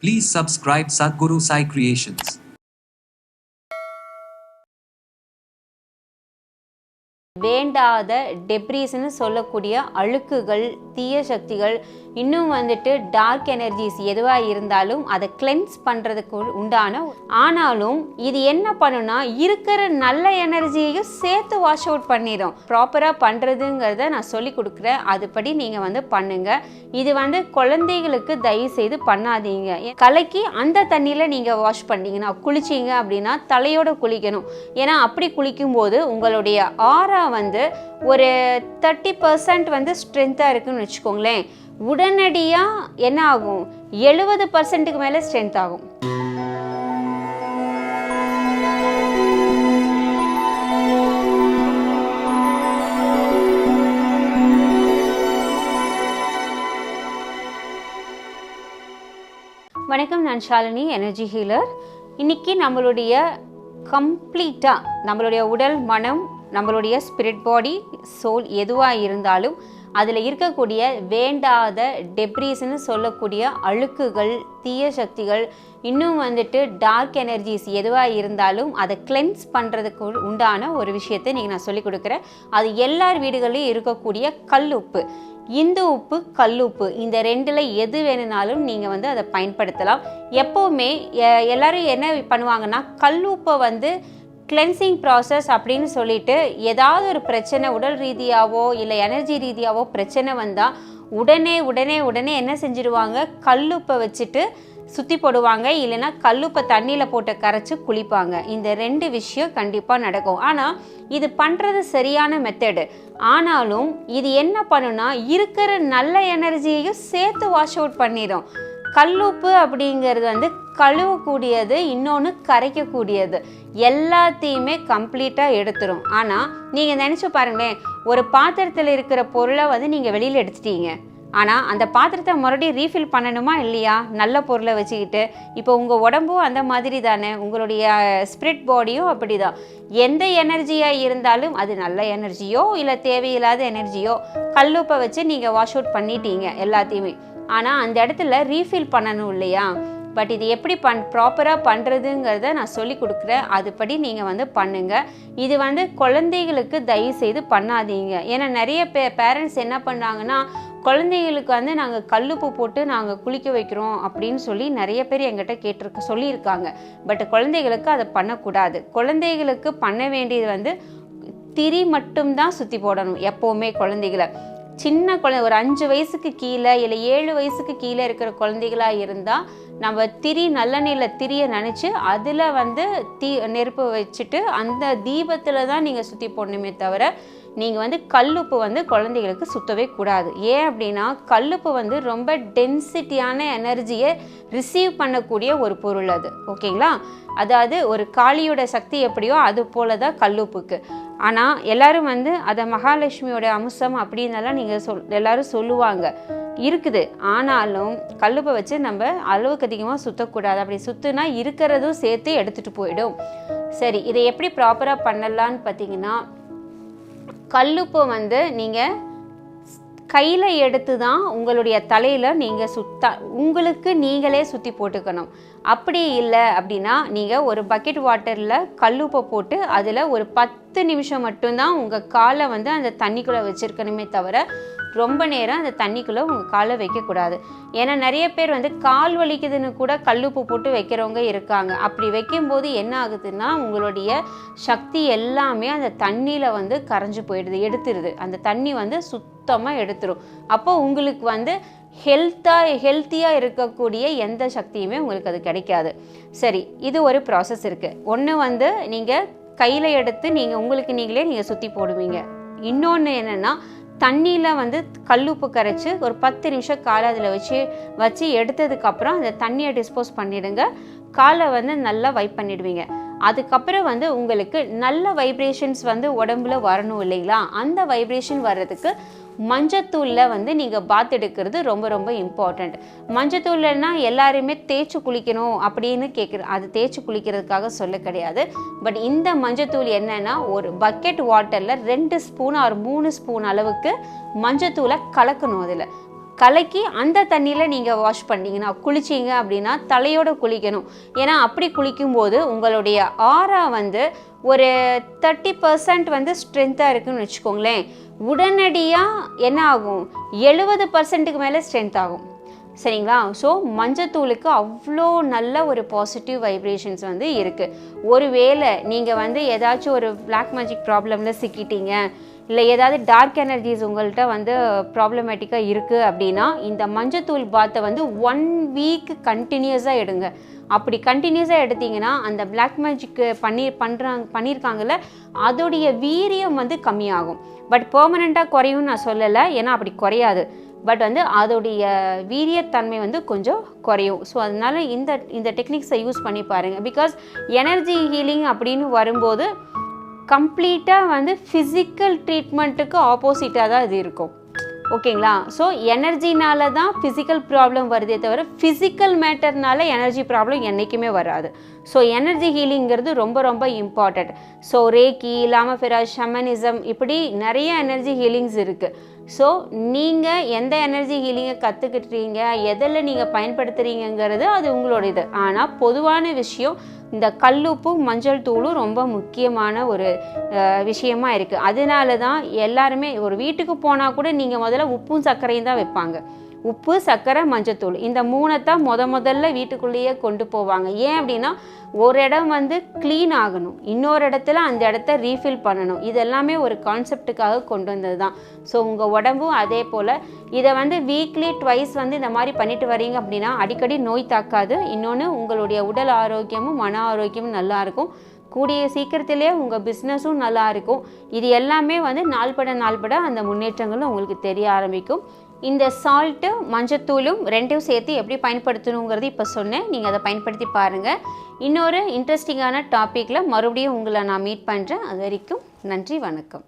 Please subscribe Sadhguru Sai Creations. வேண்டாத டெப்ரீஸ்னு சொல்லக்கூடிய அழுக்குகள், தீய சக்திகள், இன்னும் வந்துட்டு டார்க் எனர்ஜிஸ் எதுவாக இருந்தாலும் அதை கிளென்ஸ் பண்ணுறதுக்கு உண்டான. ஆனாலும் இது என்ன பண்ணுன்னா இருக்கிற நல்ல எனர்ஜியையும் சேர்த்து வாஷ் அவுட் பண்ணிடும். ப்ராப்பராக பண்ணுறதுங்கிறத நான் சொல்லி கொடுக்குறேன். அதுபடி நீங்கள் வந்து பண்ணுங்க. இது வந்து குழந்தைகளுக்கு தயவு செய்து பண்ணாதீங்க. கலக்கி அந்த தண்ணியில் நீங்கள் வாஷ் பண்ணிங்கன்னா குளிச்சிங்க அப்படின்னா தலையோடு குளிக்கணும். ஏன்னா அப்படி குளிக்கும்போது உங்களுடைய ஆரா வந்து ஒரு 30% வந்து ஸ்ட்ரென்த்தாக இருக்குன்னு வச்சுக்கோங்களேன். உடனடியாக என்ன ஆகும், 70%க்கு மேலே ஸ்ட்ரென்த் ஆகும். வணக்கம், நான் ஷாலினி, எனர்ஜி ஹீலர். இன்னைக்கு நம்மளுடைய கம்ப்ளீட்டாக நம்மளுடைய உடல், மனம், நம்மளுடைய ஸ்பிரிட், பாடி, சோல் எதுவாக இருந்தாலும் அதில் இருக்கக்கூடிய வேண்டாத டெப்ரீஸ்னு சொல்லக்கூடிய அழுக்குகள், தீய சக்திகள், இன்னும் வந்துட்டு டார்க் எனர்ஜிஸ் எதுவாக இருந்தாலும் அதை கிளென்ஸ் பண்ணுறதுக்கு உண்டான ஒரு விஷயத்தை நீங்கள் நான் சொல்லிக் கொடுக்குறேன். அது எல்லார் வீடுகளிலும் இருக்கக்கூடிய கல்லுப்பு, இந்து உப்பு, கல்லுப்பு, இந்த ரெண்டில் எது வேணுனாலும் நீங்கள் வந்து அதை பயன்படுத்தலாம். எப்போவுமே எல்லோரும் என்ன பண்ணுவாங்கன்னா, கல்லுப்பை வந்து கிளென்சிங் ப்ராசஸ் அப்படின்னு சொல்லிட்டு ஏதாவது ஒரு பிரச்சனை உடல் ரீதியாவோ இல்லை எனர்ஜி ரீதியாவோ பிரச்சனை வந்தால் உடனே என்ன செஞ்சிடுவாங்க, கல்லுப்பை வச்சுட்டு சுற்றி போடுவாங்க. இல்லைன்னா கல்லுப்பை தண்ணியில் போட்டு கரைச்சி குளிப்பாங்க. இந்த ரெண்டு விஷயம் கண்டிப்பாக நடக்கும். ஆனால் இது பண்ணுறது சரியான மெத்தடு. ஆனாலும் இது என்ன பண்ணுன்னா இருக்கிற நல்ல எனர்ஜியையும் சேர்த்து வாஷ் அவுட் பண்ணிடும். கல்லுப்பு அப்படிங்கிறது வந்து கழுவக்கூடியது, இன்னொன்று கரைக்கக்கூடியது. எல்லாத்தையுமே கம்ப்ளீட்டாக எடுத்துரும். ஆனால் நீங்கள் நினச்சி பாருங்களேன், ஒரு பாத்திரத்தில் இருக்கிற பொருளை வந்து நீங்கள் வெளியில் எடுத்துட்டீங்க. ஆனால் அந்த பாத்திரத்தை மறுபடியும் ரீஃபில் பண்ணணுமா இல்லையா? நல்ல பொருளை வச்சுக்கிட்டு. இப்போ உங்கள் உடம்பும் அந்த மாதிரி தானே, உங்களுடைய ஸ்பிரிட் பாடியும் அப்படி தான். எந்த எனர்ஜியாக இருந்தாலும் அது நல்ல எனர்ஜியோ இல்லை தேவையில்லாத எனர்ஜியோ கல்லுப்பை வச்சு நீங்கள் வாஷ் அவுட் பண்ணிட்டீங்க எல்லாத்தையுமே. ஆனால் அந்த இடத்துல ரீஃபில் பண்ணணும் இல்லையா? பட் இது எப்படி ப்ராப்பராக பண்ணுறதுங்கிறத நான் சொல்லி கொடுக்குறேன். அதுபடி நீங்கள் வந்து பண்ணுங்கள். இது வந்து குழந்தைகளுக்கு தயவு செய்து பண்ணாதீங்க. ஏன்னா நிறைய பேரண்ட்ஸ் என்ன பண்ணுறாங்கன்னா, குழந்தைகளுக்கு வந்து நாங்கள் கல்லுப்பு போட்டு நாங்கள் குளிக்க வைக்கிறோம் அப்படின்னு சொல்லி நிறைய பேர் எங்கிட்ட சொல்லியிருக்காங்க. பட் குழந்தைகளுக்கு அதை பண்ணக்கூடாது. குழந்தைகளுக்கு பண்ண வேண்டியது வந்து திரி மட்டும்தான் சுற்றி போடணும். எப்போவுமே குழந்தைகளை, சின்ன குழந்தை, ஒரு 5 வயசுக்கு கீழே இல்லை 7 வயசுக்கு கீழே இருக்கிற குழந்தைகளாக இருந்தால் நம்ம நல்லெண்ணெயில் திரியை நினச்சி அதில் வந்து நெருப்பு வச்சுட்டு அந்த தீபத்தில் தான் நீங்கள் சுற்றி போடணுமே தவிர நீங்கள் வந்து கல்லுப்பு வந்து குழந்தைகளுக்கு சுற்றவே கூடாது. ஏன் அப்படின்னா கல்லுப்பு வந்து ரொம்ப டென்சிட்டியான எனர்ஜியை ரிசீவ் பண்ணக்கூடிய ஒரு பொருள் அது. ஓகேங்களா? அதாவது ஒரு காளியோட சக்தி எப்படியோ அது போல தான் கல்லுப்புக்கு. ஆனால் எல்லாரும் வந்து அதை மகாலட்சுமியோட அம்சம் அப்படின்னெல்லாம் நீங்கள் எல்லாரும் சொல்லுவாங்க, இருக்குது. ஆனாலும் கல்லுப்பை வச்சு நம்ம அளவுக்கு அதிகமாக சுற்றக்கூடாது. அப்படி சுற்றுனா இருக்கிறதும் சேர்த்து எடுத்துகிட்டு போயிடும். சரி, இதை எப்படி ப்ராப்பராக பண்ணலான்னு பார்த்தீங்கன்னா, கல்லுப்பை வந்து நீங்கள் கையில் எடுத்து தான் உங்களுடைய தலையில் நீங்கள் உங்களுக்கு நீங்களே சுற்றி போட்டுக்கணும். அப்படி இல்லை அப்படின்னா நீங்கள் ஒரு பக்கெட் வாட்டரில் கல்லுப்பை போட்டு அதில் ஒரு 10 நிமிஷம் மட்டும்தான் உங்கள் காலை வந்து அந்த தண்ணிக்குள்ளே வச்சுருக்கணுமே தவிர ரொம்ப நேரம் அந்த தண்ணிக்குள்ளே உங்கள் காலை வைக்கக்கூடாது. ஏன்னா நிறைய பேர் வந்து கால் வலிக்குதுன்னு கூட கல்லுப்பு போட்டு வைக்கிறவங்க இருக்காங்க. அப்படி வைக்கும்போது என்ன ஆகுதுன்னா உங்களுடைய சக்தி எல்லாமே அந்த தண்ணியில் வந்து கரைஞ்சி போயிடுது, எடுத்துருது. அந்த தண்ணி வந்து சுத்தமாக எடுத்துரும். அப்போ உங்களுக்கு வந்து ஹெல்த்தியாக இருக்கக்கூடிய எந்த சக்தியுமே உங்களுக்கு அது கிடைக்காது. சரி, இது ஒரு ப்ராசஸ் இருக்குது. ஒன்று வந்து நீங்கள் கையில் எடுத்து உங்களுக்கு நீங்களே சுற்றி போடுவீங்க. இன்னொன்று என்னென்னா, தண்ணியில் வந்து கல்லுப்பு கரைச்சி ஒரு 10 நிமிஷம் காலை அதில் வச்சு எடுத்ததுக்கப்புறம் அந்த தண்ணியை டிஸ்போஸ் பண்ணிவிடுங்க. காலை வந்து நல்லா வைப் பண்ணிடுவீங்க. அதுக்கப்புறம் வந்து உங்களுக்கு நல்ல வைப்ரேஷன்ஸ் வந்து உடம்புல வரணும் இல்லைங்களா? அந்த வைப்ரேஷன் வர்றதுக்கு மஞ்சத்தூளில் வந்து நீங்கள் பாத் எடுக்கிறது ரொம்ப ரொம்ப இம்பார்ட்டண்ட். மஞ்சத்தூள்னா எல்லாருமே தேய்ச்சி குளிக்கணும் அப்படின்னு அது தேய்ச்சி குளிக்கிறதுக்காக சொல்ல கிடையாது. பட் இந்த மஞ்சத்தூள் என்னன்னா, ஒரு பக்கெட் வாட்டரில் 2 ஸ்பூன் ஆர் 3 ஸ்பூன் அளவுக்கு மஞ்சத்தூளை கலக்கணும். அதில் கலக்கி அந்த தண்ணியில் நீங்கள் வாஷ் பண்ணிங்கன்னா குளிச்சிங்க அப்படின்னா தலையோடு குளிக்கணும். ஏன்னா அப்படி குளிக்கும்போது உங்களுடைய ஆரா வந்து ஒரு 30% வந்து ஸ்ட்ரென்த்தாக இருக்குதுன்னு வச்சுக்கோங்களேன். உடனடியாக என்ன ஆகும், 70%க்கு மேலே ஸ்ட்ரென்த் ஆகும். சரிங்களா? ஸோ மஞ்சத்தூளுக்கு அவ்வளோ நல்ல ஒரு பாசிட்டிவ் வைப்ரேஷன்ஸ் வந்து இருக்குது. ஒருவேளை நீங்கள் வந்து ஏதாச்சும் ஒரு பிளாக் மேஜிக் ப்ராப்ளமில் சிக்கிட்டீங்க, இல்லை ஏதாவது டார்க் எனர்ஜிஸ் உங்கள்கிட்ட வந்து ப்ராப்ளமேட்டிக்காக இருக்குது அப்படின்னா இந்த மஞ்சத்தூள் பாத்தை வந்து 1 வீக் கண்டினியூஸாக எடுங்க. அப்படி கண்டினியூஸாக எடுத்திங்கன்னா அந்த பிளாக் மேஜிக் பண்ணியிருக்காங்கல்ல அதோடைய வீரியம் வந்து கம்மியாகும். பட் பெர்மனெண்ட்டாக குறையும்னு நான் சொல்லலை, ஏன்னா அப்படி குறையாது. பட் வந்து அதோடைய வீரியத்தன்மை வந்து கொஞ்சம் குறையும். ஸோ அதனால் இந்த டெக்னிக்ஸை யூஸ் பண்ணி பாருங்கள். பிகாஸ் எனர்ஜி ஹீலிங் அப்படின்னு வரும்போது கம்ப்ளீட்டாக வந்து ஃபிசிக்கல் ட்ரீட்மெண்ட்டுக்கு ஆப்போசிட்டாக தான் இது இருக்கும். ஓகேங்களா? ஸோ எனர்ஜினால தான் ஃபிசிக்கல் ப்ராப்ளம் வருதே தவிர ஃபிசிக்கல் மேட்டர்னால எனர்ஜி ப்ராப்ளம் என்றைக்குமே வராது. ஸோ எனர்ஜி ஹீலிங்கிறது ரொம்ப ரொம்ப இம்பார்ட்டண்ட். ஸோ ரேக்கி, லாமஃபெரா, ஷமனிசம், இப்படி நிறைய எனர்ஜி ஹீலிங்ஸ் இருக்குது. ஸோ நீங்கள் எந்த எனர்ஜி ஹீலிங்கை கற்றுக்கிட்டீங்க, எதில் நீங்கள் பயன்படுத்துகிறீங்கிறது அது உங்களோட இது. ஆனால் பொதுவான விஷயம் இந்த கல்லுப்பும் மஞ்சள் தூளும் ரொம்ப முக்கியமான ஒரு விஷயமா இருக்குது. அதனால தான் எல்லாருமே ஒரு வீட்டுக்கு போனால் கூட நீங்கள் முதல்ல உப்பும் சர்க்கரையும் தான் வைப்பாங்க. உப்பு, சர்க்கரை, மஞ்சத்தூள், இந்த 3 தான் முதல்ல வீட்டுக்குள்ளேயே கொண்டு போவாங்க. ஏன் அப்படின்னா ஒரு இடம் வந்து க்ளீன் ஆகணும், இன்னொரு இடத்துல அந்த இடத்த ரீஃபில் பண்ணணும். இது எல்லாமே ஒரு கான்செப்டுக்காக கொண்டு வந்தது தான். ஸோ உங்கள் உடம்பும் அதே போல் இதை வந்து வீக்லி ட்வைஸ் வந்து இந்த மாதிரி பண்ணிட்டு வரீங்க அப்படின்னா அடிக்கடி நோய் தாக்காது. இன்னொன்று உங்களுடைய உடல் ஆரோக்கியமும் மன ஆரோக்கியமும் நல்லாயிருக்கும். கூடிய சீக்கிரத்திலே உங்கள் பிஸ்னஸும் நல்லா இருக்கும். இது எல்லாமே வந்து நாள்பட அந்த முன்னேற்றங்களும் உங்களுக்கு தெரிய ஆரம்பிக்கும். இந்த சால்ட்டு மஞ்சத்தூளும் 2யும் சேர்த்து எப்படி பயன்படுத்தணுங்கிறது இப்போ சொன்னேன். நீங்கள் அதை பயன்படுத்தி பாருங்கள். இன்னொரு இன்ட்ரெஸ்டிங்கான டாப்பிக்கில் மறுபடியும் உங்களை நான் மீட் பண்ணுறேன். அது வரைக்கும் நன்றி, வணக்கம்.